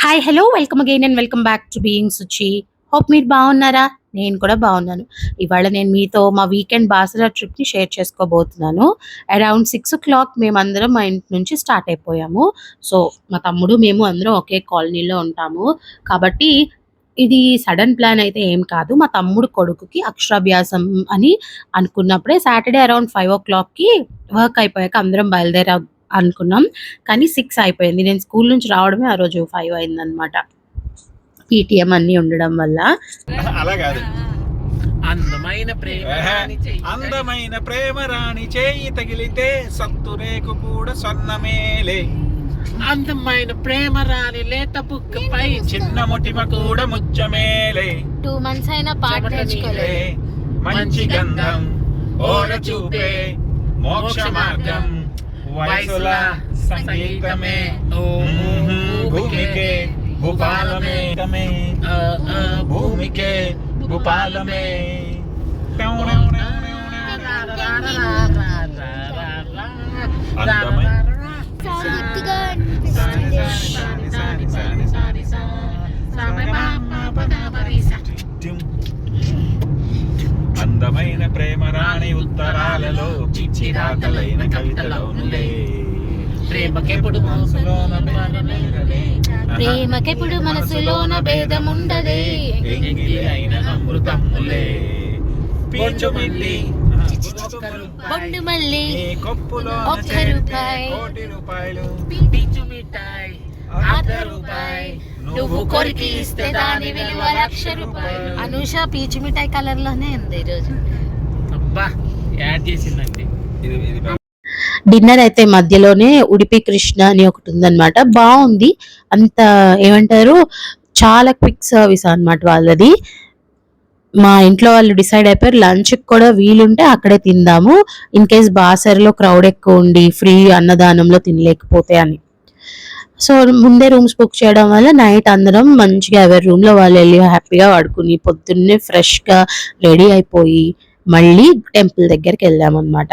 Hi hello welcome again and welcome back to being Suchi. Hope మీరు బాగున్నారా? నేను కూడా బాగున్నాను. ఇవాళ నేను మీతో మా వీకెండ్ బాసరా ట్రిప్ని షేర్ చేసుకోబోతున్నాను. అరౌండ్ 6 o'clock మేమందరం మా ఇంటి నుంచి స్టార్ట్ అయిపోయాము. సో మా తమ్ముడు మేము అందరం ఒకే కాలనీలో ఉంటాము కాబట్టి ఇది సడన్ ప్లాన్ అయితే ఏం కాదు. మా తమ్ముడు కొడుకుకి అక్షరాభ్యాసం అని అనుకున్నప్పుడే సాటర్డే అరౌండ్ 5 o'clockకి వర్క్ అయిపోయాక అందరం బయలుదేరా అనుకున్నాం. కానీ 6 అయిపోయింది. నేను స్కూల్ నుంచి రావడమే ఆ రోజు 5 అయిందనమాట. పీటీఎం అన్నీ ఉండడం వల్ల. అలా కాదు. అందమైన ప్రేమ రాణి చేయి తగిలితే సత్తు రేకు కూడా స్వర్ణమేలే. అందమైన ప్రేమ రాణి లేత బుక్కపై చిన్న ముటిమ కూడా ముచ్చమేలే. 2 months అయినా పాట నేర్చుకోలే. మంచి గంధం ఓర చూపే మోక్ష మార్గం వయసుల సంగీతమే భూమికే భూపాలమే భూమికే భూపాలమే. అందమైన ప్రేమ రాణి ఉత్తరాలలో పిచ్చి రాతలైన కవితలోనులే. ప్రేమకెప్పుడు మనసులోన భేదముండదే. అయిన అమృతములే. పీచు మిల్లి బొండు మల్లి కొప్పులో ఒక్క రూపాయి, కోటి రూపాయలు పీచు మిఠాయి రూపాయి, నువ్వు కొరికి ఇస్తే దాని విలువ 1,00,000 రూపాయలు. అనూష పీచు మిఠాయి కలర్ లోనే ఉంది ఈరోజు. అబ్బా యాడ్ చేసిందండి. డిన్నర్ అయితే మధ్యలోనే ఉడిపి కృష్ణ అని ఒకటి ఉందన్నమాట. బాగుంది. అంత ఏమంటారు, చాలా క్విక్ సర్వీస్ అన్నమాట వాళ్ళది. మా ఇంట్లో వాళ్ళు డిసైడ్ అయిపోయారు లంచ్ కూడా వీలుంటే అక్కడే తిందాము, ఇన్ కేస్ బాసర్లో క్రౌడ్ ఎక్కువ ఉండి ఫ్రీ అన్నదానంలో తినలేకపోతే అని. సో ముందే రూమ్స్ బుక్ చేయడం వల్ల నైట్ అందరం మంచిగా ఎవరి రూమ్ లో వాళ్ళు వెళ్ళి హ్యాపీగా పడుకుని పొద్దున్నే ఫ్రెష్ గా రెడీ అయిపోయి మళ్ళీ టెంపుల్ దగ్గరికి వెళ్ళామన్నమాట.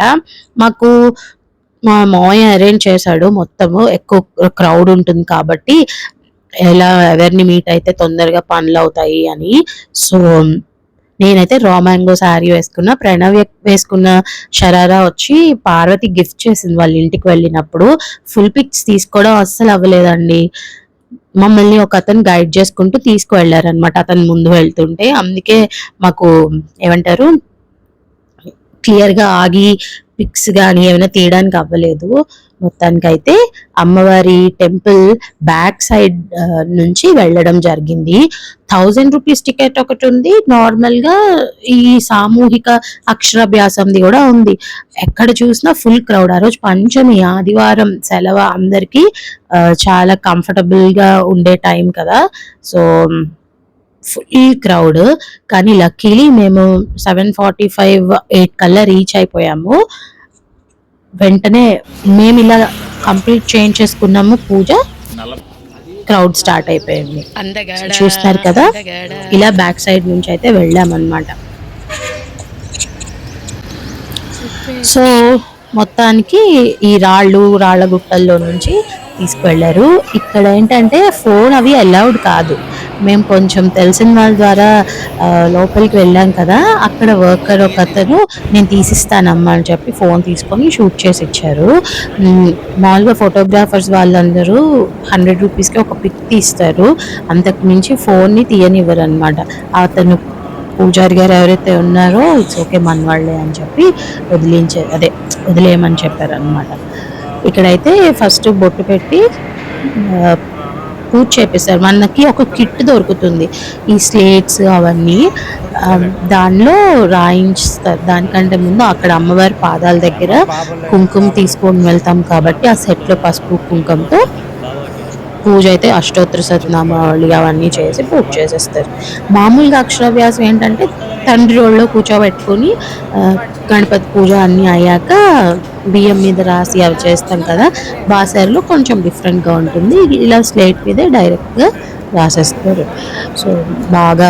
మాకు మా మావయ్య అరేంజ్ చేశాడు మొత్తము. ఎక్కువ క్రౌడ్ ఉంటుంది కాబట్టి ఎలా ఎవరిని మీట్ అయితే తొందరగా పనులు అవుతాయి అని. సో నేనైతే రా మ్యాంగో శారీ వేసుకున్నా. ప్రణవ్ వేసుకున్న షరారా వచ్చి పార్వతి గిఫ్ట్ చేసింది వాళ్ళ ఇంటికి వెళ్ళినప్పుడు. ఫుల్ పిక్స్ తీసుకోవడం అస్సలు అవ్వలేదండి. మమ్మల్ని ఒక అతను గైడ్ చేసుకుంటూ తీసుకువెళ్ళారనమాట, అతను ముందు వెళ్తుంటే. అందుకే మాకు ఏమంటారు క్లియర్ గా ఆగి పిక్స్ కానీ ఏమైనా తీయడానికి అవ్వలేదు. మొత్తానికైతే అమ్మవారి టెంపుల్ బ్యాక్ సైడ్ నుంచి వెళ్ళడం జరిగింది. 1000 రూపీస్ టికెట్ ఒకటి ఉంది. నార్మల్ గా ఈ సామూహిక అక్షరాభ్యాసంది కూడా ఉంది. ఎక్కడ చూసినా ఫుల్ క్రౌడ్. ఆ రోజు పంచమి, ఆదివారం సెలవు అందరికి చాలా కంఫర్టబుల్ గా ఉండే టైం కదా. So full crowd. కానీ లక్కీలీ మేము 7:45, 8 కల్లా రీచ్ అయిపోయాము. వెంటనే మేము ఇలా కంప్లీట్ చేయించేసుకున్నాము పూజ. క్రౌడ్ స్టార్ట్ అయిపోయింది. చూస్తున్నారు కదా, ఇలా బ్యాక్ సైడ్ నుంచి అయితే వెళ్ళామన్నమాట. సో మొత్తానికి ఈ రాళ్ళ గుట్టల్లో నుంచి తీసుకువెళ్ళారు. ఇక్కడ ఏంటంటే ఫోన్ అవి అలౌడ్ కాదు. మేము కొంచెం తెలిసిన వాళ్ళ ద్వారా లోపలికి వెళ్ళాం కదా, అక్కడ వర్కర్ ఒక అతను నేను తీసిస్తానమ్మా అని చెప్పి ఫోన్ తీసుకొని షూట్ చేసి ఇచ్చారు. మామూలుగా ఫోటోగ్రాఫర్స్ వాళ్ళందరూ 100 రూపీస్కి ఒక పిక్ తీస్తారు, అంతకు మించి ఫోన్ని తీయనివ్వరు అనమాట. అతను పూజారి గారు ఎవరైతే ఉన్నారో ఇట్స్ ఓకే మన వాళ్ళే అని చెప్పి వదిలేయమని చెప్పారు అనమాట. ఇక్కడైతే ఫస్ట్ బొట్టు పెట్టి పూజ చేపిస్తారు. మనకి ఒక కిట్ దొరుకుతుంది, ఈ స్లేట్స్ అవన్నీ దానిలో రాయించుస్తారు. దానికంటే ముందు అక్కడ అమ్మవారి పాదాల దగ్గర కుంకుమ తీసుకొని వెళ్తాం కాబట్టి ఆ సెట్లో పసుపు కుంకుమతో పూజ అయితే అష్టోత్తర శతనామావళి అవన్నీ చేసి పూజ చేసేస్తారు. మామూలుగా అక్షరాభ్యాసం ఏంటంటే తండ్రి ఒళ్ళో కూర్చోబెట్టుకొని గణపతి పూజ అన్నీ అయ్యాక బియ్యం మీద రాసి అవి చేస్తాం కదా. బాసర్లో కొంచెం డిఫరెంట్గా ఉంటుంది. ఇలా స్లేట్ మీదే డైరెక్ట్గా రాసేస్తారు. సో బాగా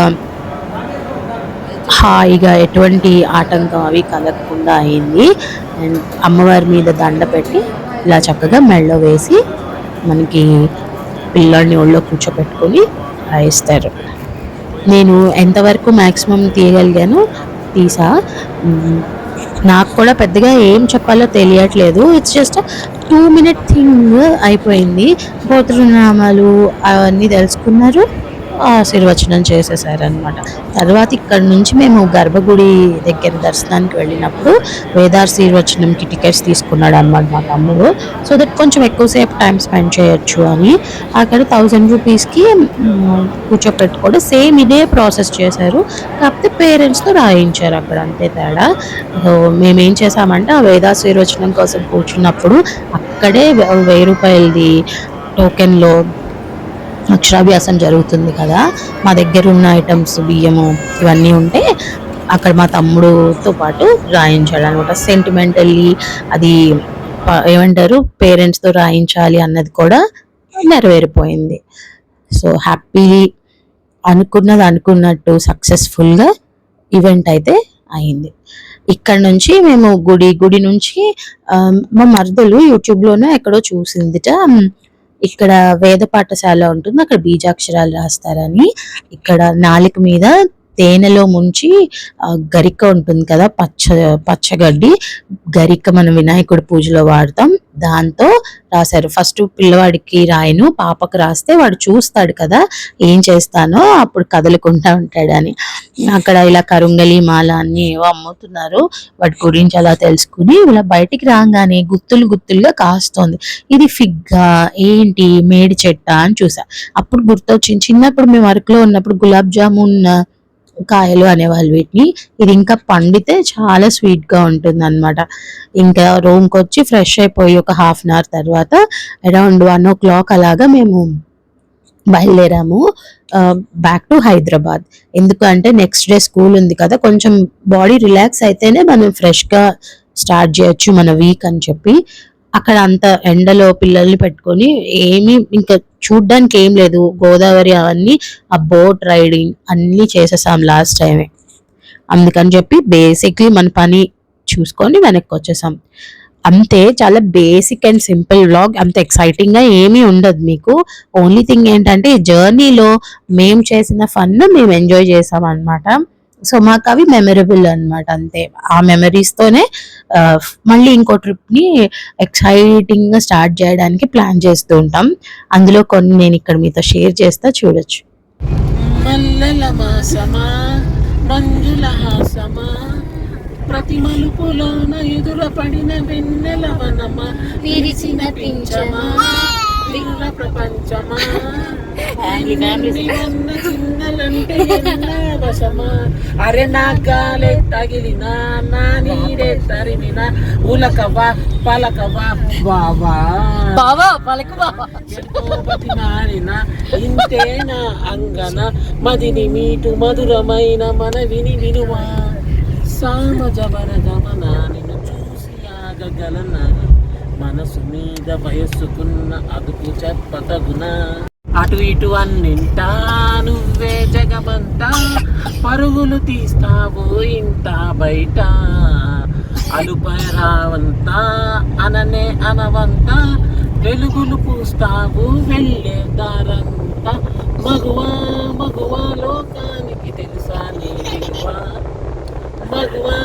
హాయిగా ఎటువంటి ఆటంకం అవి కలగకుండా అయింది. అండ్ అమ్మవారి మీద దండ పెట్టి ఇలా చక్కగా మెళ్ళో వేసి మనకి పిల్లాడిని ఒళ్ళో కూర్చోపెట్టుకొని రాయిస్తారు. నేను ఎంతవరకు మ్యాక్సిమం తీయగలిగాను తీసా. నాకు కూడా పెద్దగా ఏం చెప్పాలో తెలియట్లేదు. ఇట్స్ జస్ట్ 2 minute థింగ్ అయిపోయింది. గోత్రనామాలు అవన్నీ తెలుసుకున్నారు, ఆశీర్వచనం చేసేసారనమాట. తర్వాత ఇక్కడ నుంచి మేము గర్భగుడి దగ్గర దర్శనానికి వెళ్ళినప్పుడు వేదాశీర్వచనంకి టికెట్స్ తీసుకున్నాడు అనమాట మా తమ్ముడు. సో దట్ కొంచెం ఎక్కువసేపు టైం స్పెండ్ చేయొచ్చు అని అక్కడ 1000 రూపీస్కి కూర్చోపెట్టుకోవడం. సేమ్ ఇదే ప్రాసెస్ చేశారు, కాకపోతే పేరెంట్స్తో రాయించారు అక్కడ, అంతే తేడా. సో మేమేం చేసామంటే ఆ వేదాశీర్వచనం కోసం కూర్చున్నప్పుడు అక్కడే 1000 రూపాయలది టోకెన్లో అక్షరాభ్యాసం జరుగుతుంది కదా, మా దగ్గర ఉన్న ఐటమ్స్ బియ్యము ఇవన్నీ ఉంటే అక్కడ మా తమ్ముడుతో పాటు రాయించాడు అనమాట. సెంటిమెంటల్లీ అది ఏమంటారు, పేరెంట్స్తో రాయించాలి అన్నది కూడా నెరవేరిపోయింది. సో హ్యాపీ, అనుకున్నది అనుకున్నట్టు సక్సెస్ఫుల్గా ఈవెంట్ అయితే అయింది. ఇక్కడ నుంచి మేము గుడి నుంచి మా మరదలు యూట్యూబ్లోనే ఎక్కడో చూసిందిట, ఇక్కడ వేద పాఠశాల ఉంటుంది, అక్కడ బీజాక్షరాలు రాస్తారని. ఇక్కడ నాలుక మీద తేనెలో ముంచి గరిక ఉంటుంది కదా, పచ్చగడ్డి గరిక మనం వినాయకుడి పూజలో వాడతాం, దాంతో రాశారు. ఫస్ట్ పిల్లవాడికి రాయను, పాపకు రాస్తే వాడు చూస్తాడు కదా ఏం చేస్తానో, అప్పుడు కదలకుండా ఉంటాడని. అక్కడ ఇలా కరుంగలి మాల అన్ని ఏవో అమ్ముతున్నారు, వాటి గురించి అలా తెలుసుకుని ఇలా బయటికి రాగానే గుత్తులుగా కాస్తోంది. ఇది ఫిగ్గా ఏంటి, మేడి చెట్ట అని చూసా. అప్పుడు గుర్తొచ్చింది, చిన్నప్పుడు మేము అరకులో ఉన్నప్పుడు గులాబ్ జామున్ కాయలు అనేవాళ్ళు వీటిని. ఇది ఇంకా పండితే చాలా స్వీట్ గా ఉంటుంది అనమాట. ఇంకా రూమ్కి వచ్చి ఫ్రెష్ అయిపోయి ఒక 1/2 hour తర్వాత అరౌండ్ 1 o'clock అలాగా మేము బయలుదేరాము బ్యాక్ టు హైదరాబాద్. ఎందుకంటే నెక్స్ట్ డే స్కూల్ ఉంది కదా, కొంచెం బాడీ రిలాక్స్ అయితేనే మనం ఫ్రెష్గా స్టార్ట్ చేయొచ్చు మన వీక్ అని చెప్పి అక్కడ అంత ఎండలో పిల్లల్ని పెట్టుకొని ఏమీ ఇంకా చూడ్డానికి ఏం లేదు. గోదావరి అవన్నీ, ఆ బోట్ రైడింగ్ అన్నీ చేసేసాం లాస్ట్ టైమే. అందుకని చెప్పి బేసిక్లీ మన పని చూసుకొని వెనక్కి వచ్చేసాం అంతే. చాలా బేసిక్ అండ్ సింపుల్ వ్లాగ్, అంత ఎక్సైటింగ్ గా ఏమీ ఉండదు మీకు. ఓన్లీ థింగ్ ఏంటంటే ఈ జర్నీలో మేము చేసిన ఫన్ మేము ఎంజాయ్ చేసాం అనమాట. సో మాకు అవి మెమరబుల్ అనమాట, అంతే. ఆ మెమరీస్ తోనే మళ్ళీ ఇంకో ట్రిప్ ని ఎక్సైటింగ్ గా స్టార్ట్ చేయడానికి ప్లాన్ చేస్తూ ఉంటాం. అందులో కొన్ని నేను ఇక్కడ మీతో షేర్ చేస్తా, చూడొచ్చు. మల్లెల మాసమా మంజుల హాసమా ప్రతి మలుపులోన ఎదుర పడిన వెన్నెల వనమా విరిసిన పించమా లింగ ప్రపంచమా చిన్నలంటే వశమా. అరే నా గాలే తగిలినా నా నీడే తరిమిన ఉలకవా పలకవా బావా మారిన ఇంతే నా అంగన మదిని మీటు మధురమైన మన వినువా సామజవర గమన నిన్ను చూసి ఆగగలనా మనసు మీద వయస్సుకున్న అదుపు చెప్పతగునా. అటు ఇటు అన్నింటా నువ్వే జగమంతా పరుగులు తీస్తావు ఇంత బయట అలుపై రావంతా అననే అనవంతా వెలుగులు పూస్తావు వెళ్ళే దారంతా. మగువా మగువా లోకానికి తెలుసా నీ విలువా, మగువా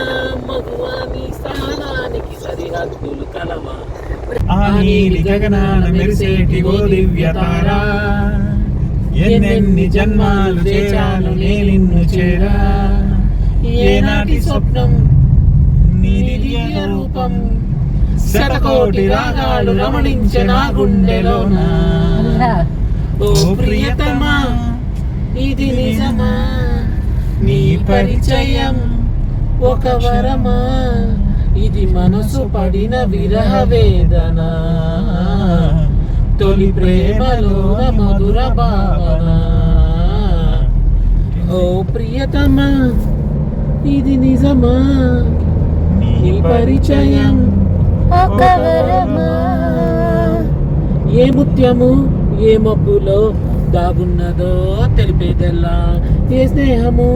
మగువా నీ స్థానానికి సరిహద్దులు కలవా. ఆ నీలి గగనాన మెరిసేటి ఓ దివ్యతారా, ఎన్నెన్ని జన్మాలు చేశాను నే నిన్ను చేరా. ఏనాటి స్వప్నం నీ దివ్య రూపం, శతకోటి రాగాలు రమణించే నా గుండెలోన. ఓ ప్రియతమా ఇది నిజమా, నీ పరిచయం ఒక వరమా, ఇది మనసు పడిన విరహ వేదన, తొలి ప్రేమలోన మధుర భావన. ఓ ప్రియతమా ఇది నిజమా, నీ పరిచయం ఒక వరమా. ఏ ముత్యము ఏ మబ్బులో దాగున్నదో తెలిపేదెల్లా, ఏ స్నేహము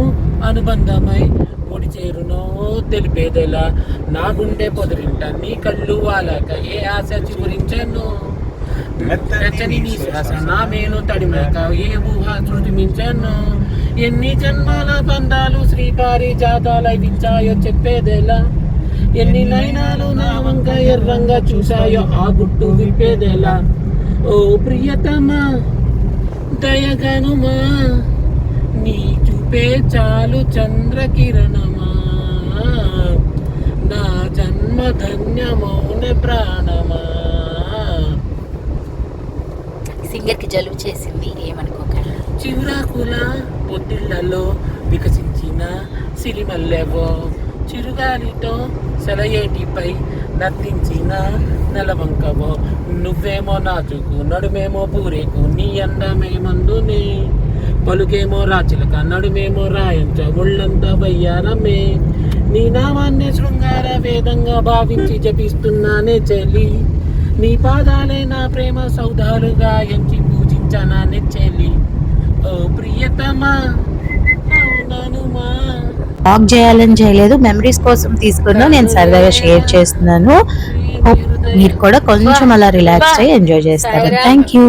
అనుబంధమై ఒడి చేరునో తెలిపేదెలా. నా గుండె పొదరింట నీ కళ్ళు వాలక ఏ ఆశ చిగురించను, వెచ్చని నీ శ్వాస నా మేలు తడిమాక ఏ ఊహ సృష్టించను. ఎన్ని జన్మాల బంధాలు శ్రీపారి జాతాలై వించాయో చెప్పేదెలా. ఎన్ని నయనాలు నా వంక ఎర్రంగా చూశాయో ఆ గుట్టు విప్పేదెలా. ఓ ప్రియతమా దయగనుమా నీ చూపే చాలు చంద్రకిరణమా. నా జన్మ ధన్యమౌన ప్రాణమా. సింగర్ కి జలుబు చేసింది, ఏమనుకోకండి. చివురాకుల పొద్దుళ్లలో వికసించిన సిరిమల్లెవో చిరుగాలితో సెలయేటిపై నర్తించిన నెలవంకవో. నువ్వేమో నాచుకు నడుమేమో పూరేకు నీ అందమే మందునే. పలుకేమో రాచిలక నడుమేమో రాయంచ ఒళ్ళంతా వయ్యారమే. నీ నామాన్నే శృంగార వేదంగా భావించి జపిస్తున్నానే చెలి. నీ పాదాలే నా ప్రేమ సౌధాలుగా ఎంచి పూజించనానే చెలి. ఓ ప్రియతమా అవుననుమా. బ్లాగ్ చేయాలని చేయలేదు, మెమరీస్ కోసం తీసుకున్నా, నేను సరదాగా షేర్ చేస్తున్నాను. హోప్ మీరు కూడా కొంచెం అలా రిలాక్స్ అయ్యి ఎంజాయ్ చేస్తారు. Thank you.